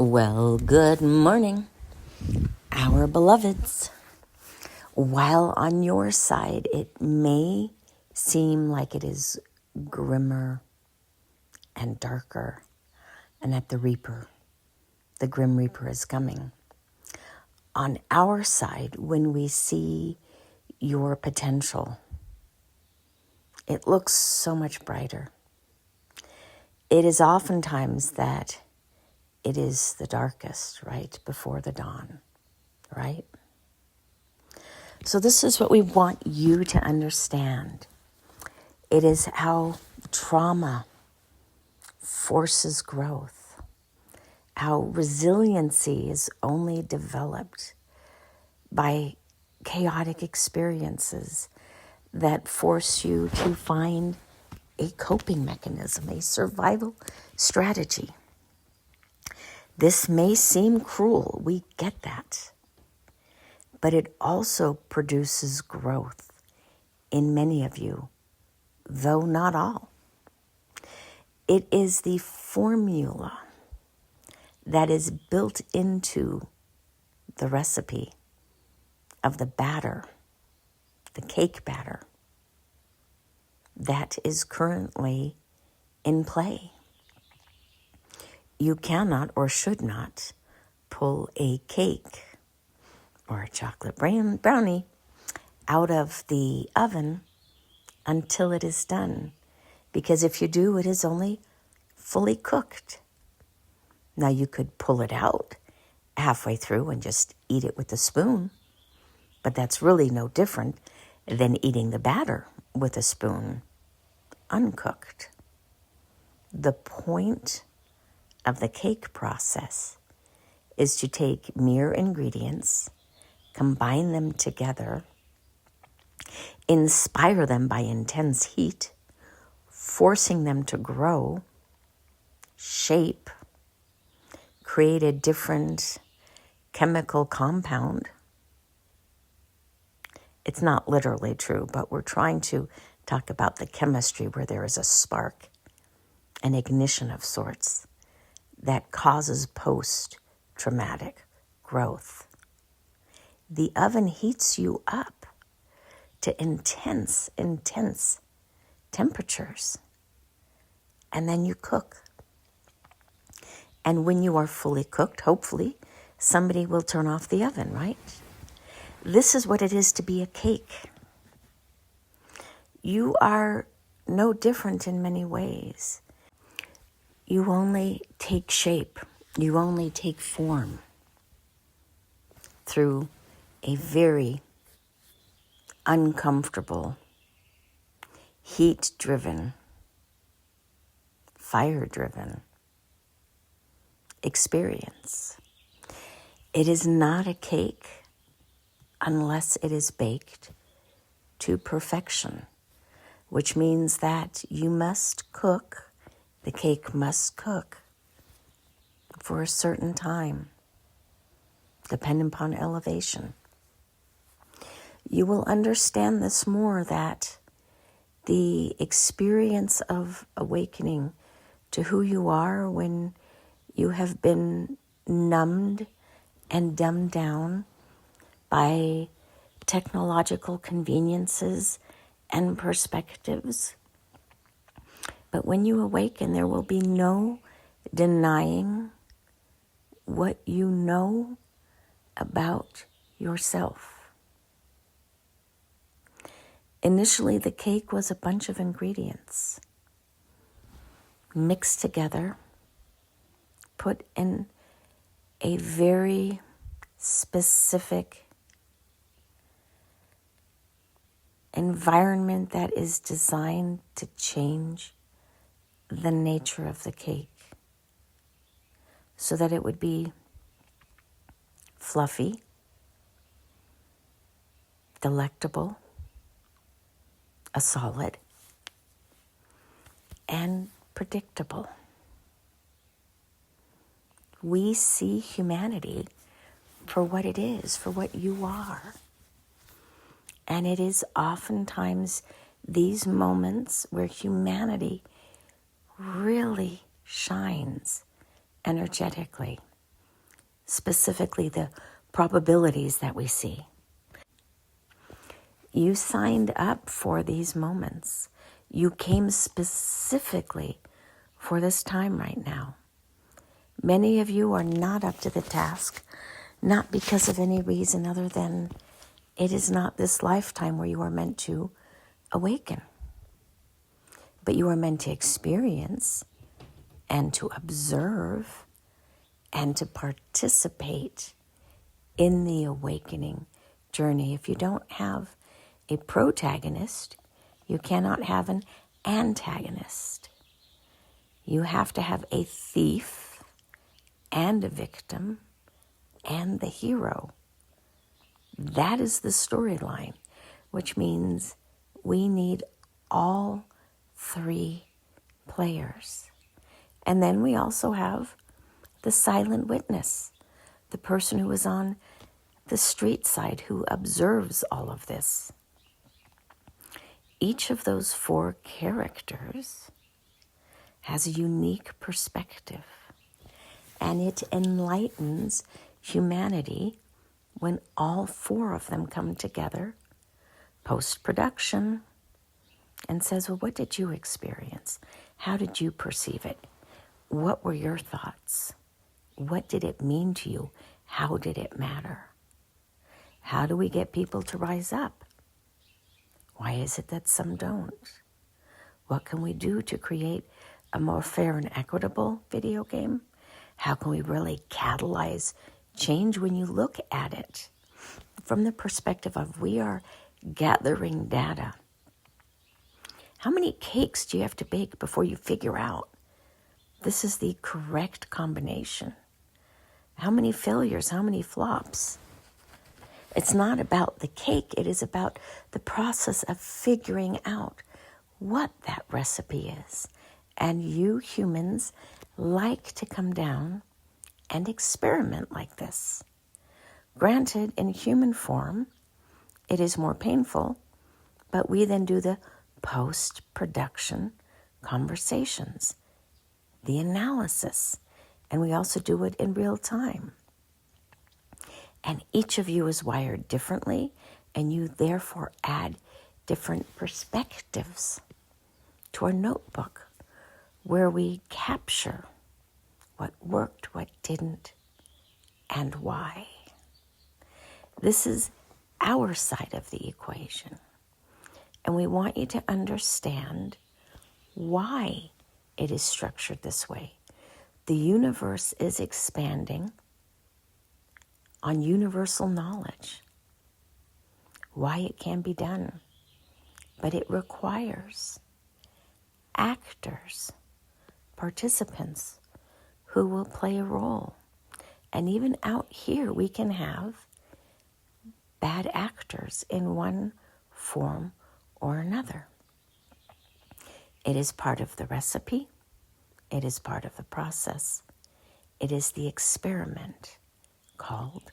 Well, good morning, our beloveds. While on your side it may seem like it is grimmer and darker, and that the Grim Reaper is coming. On our side, when we see your potential, it looks so much brighter. It is oftentimes that it is the darkest, right, before the dawn, right? So this is what we want you to understand. It is how trauma forces growth, how resiliency is only developed by chaotic experiences that force you to find a coping mechanism, a survival strategy. This may seem cruel, we get that, but it also produces growth in many of you, though not all. It is the formula that is built into the recipe of the batter, the cake batter, that is currently in play. You cannot or should not pull a cake or a chocolate brownie out of the oven until it is done. Because if you do, it is only fully cooked. Now you could pull it out halfway through and just eat it with a spoon, but that's really no different than eating the batter with a spoon, uncooked. The point of the cake process is to take mere ingredients, combine them together, inspire them by intense heat, forcing them to grow, shape, create a different chemical compound. It's not literally true, but we're trying to talk about the chemistry where there is a spark, an ignition of sorts that causes post-traumatic growth. The oven heats you up to intense temperatures, and then you cook. And when you are fully cooked, hopefully, somebody will turn off the oven, right? This is what it is to be a cake. You are no different in many ways. You only take shape, you only take form through a very uncomfortable, heat-driven, fire-driven experience. It is not a cake unless it is baked to perfection, which means that you must cook, the cake must cook for a certain time, depending upon elevation. You will understand this more, that the experience of awakening to who you are when you have been numbed and dumbed down by technological conveniences and perspectives. But when you awaken, there will be no denying what you know about yourself. Initially, the cake was a bunch of ingredients mixed together, put in a very specific environment that is designed to change the nature of the cake so that it would be fluffy, delectable, a solid, and predictable. We see humanity for what it is, for what you are. And it is oftentimes these moments where humanity really shines energetically. specifically the probabilities that we see. You signed up for these moments. You came specifically for this time right now. Many of you are not up to the task, not because of any reason other than it is not this lifetime where you are meant to awaken. But you are meant to experience and to observe and to participate in the awakening journey. If you don't have a protagonist, you cannot have an antagonist. You have to have a thief and a victim and the hero. That is the storyline, which means we need all three players. And then we also have the silent witness, the person who is on the street side who observes all of this. Each of those four characters has a unique perspective, and it enlightens humanity when all four of them come together post-production and says, well, what did you experience? How did you perceive it? What were your thoughts? What did it mean to you? How did it matter? How do we get people to rise up? Why is it that some don't? What can we do to create a more fair and equitable video game? How can we really catalyze change when you look at it from the perspective of we are gathering data? How many cakes do you have to bake before you figure out this is the correct combination? How many failures? How many flops? It's not about the cake. It is about the process of figuring out what that recipe is. And you humans like to come down and experiment like this. Granted, in human form, it is more painful, but we then do the post-production conversations, the analysis, and we also do it in real time. And each of you is wired differently, and you therefore add different perspectives to our notebook where we capture what worked, what didn't, and why. This is our side of the equation. And we want you to understand why it is structured this way. The universe is expanding on universal knowledge, why it can be done. But it requires actors, participants who will play a role. And even out here, we can have bad actors in one form or another. It is part of the recipe. It is part of the process. It is the experiment called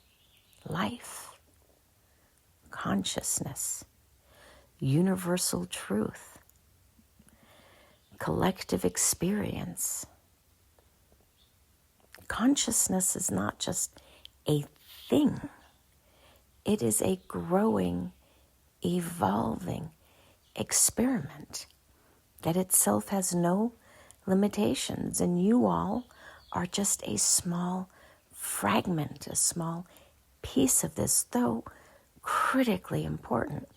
life, consciousness, universal truth, collective experience. Consciousness is not just a thing. It is a growing, evolving experiment that itself has no limitations. And you all are just a small fragment, a small piece of this, though critically important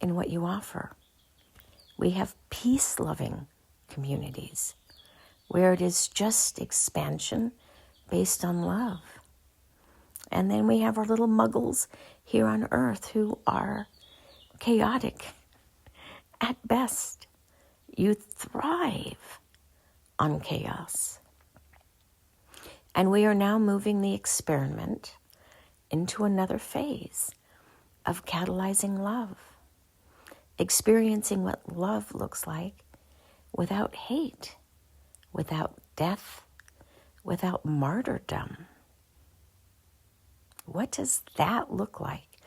in what you offer. We have peace-loving communities where it is just expansion based on love. And then we have our little muggles here on Earth who are chaotic at best. You thrive on chaos. And we are now moving the experiment into another phase of catalyzing love, experiencing what love looks like without hate, without death, without martyrdom. What does that look like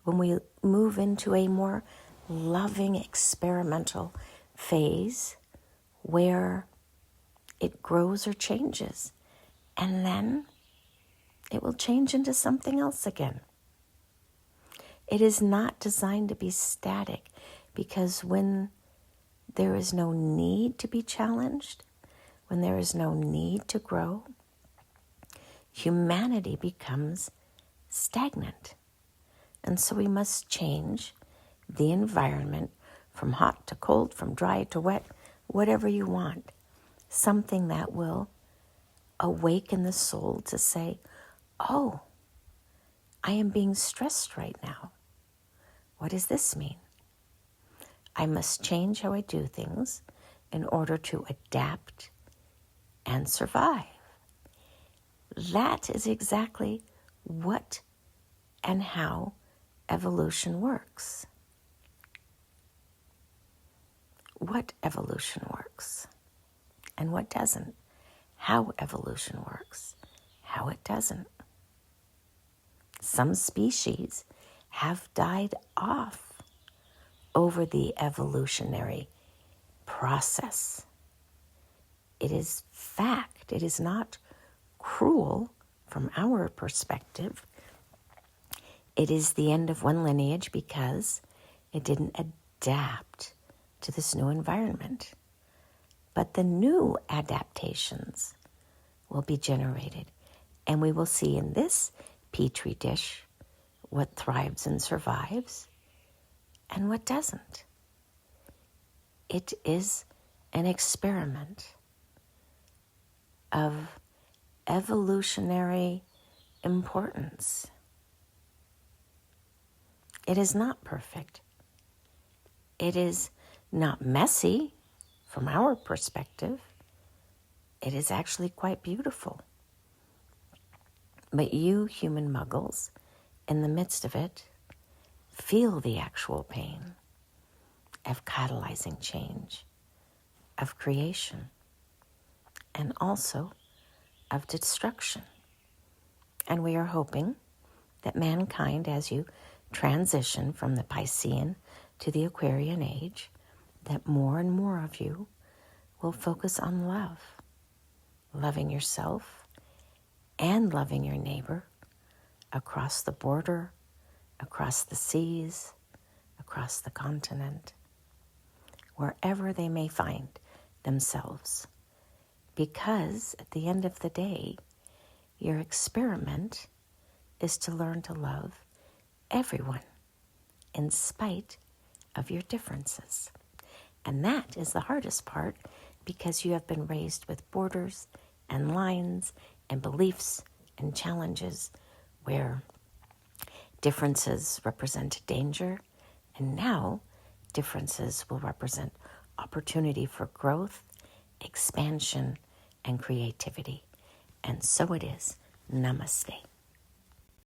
when we move into a more loving experimental phase where it grows or changes? And then it will change into something else again. It is not designed to be static, because when there is no need to be challenged, when there is no need to grow, humanity becomes stagnant. And so we must change the environment from hot to cold, from dry to wet, whatever you want. Something that will awaken the soul to say, oh, I am being stressed right now. What does this mean? I must change how I do things in order to adapt and survive. That is exactly what and how evolution works. What evolution works and what doesn't. How evolution works, how it doesn't. Some species have died off over the evolutionary process. It is fact. It is not cruel from our perspective. It is the end of one lineage because it didn't adapt to this new environment. But the new adaptations will be generated, and we will see in this petri dish what thrives and survives and what doesn't. It is an experiment of evolutionary importance. It is not perfect. It is not messy from our perspective. It is actually quite beautiful. But you human muggles, in the midst of it, feel the actual pain of catalyzing change, of creation, and also of destruction. And we are hoping that mankind, as you transition from the Piscean to the Aquarian age, that more and more of you will focus on love, loving yourself and loving your neighbor across the border, across the seas, across the continent, wherever they may find themselves. Because at the end of the day, your experiment is to learn to love everyone in spite of your differences. And that is the hardest part, because you have been raised with borders and lines and beliefs and challenges where differences represent danger, and now differences will represent opportunity for growth, expansion, and creativity. And so it is. Namaste.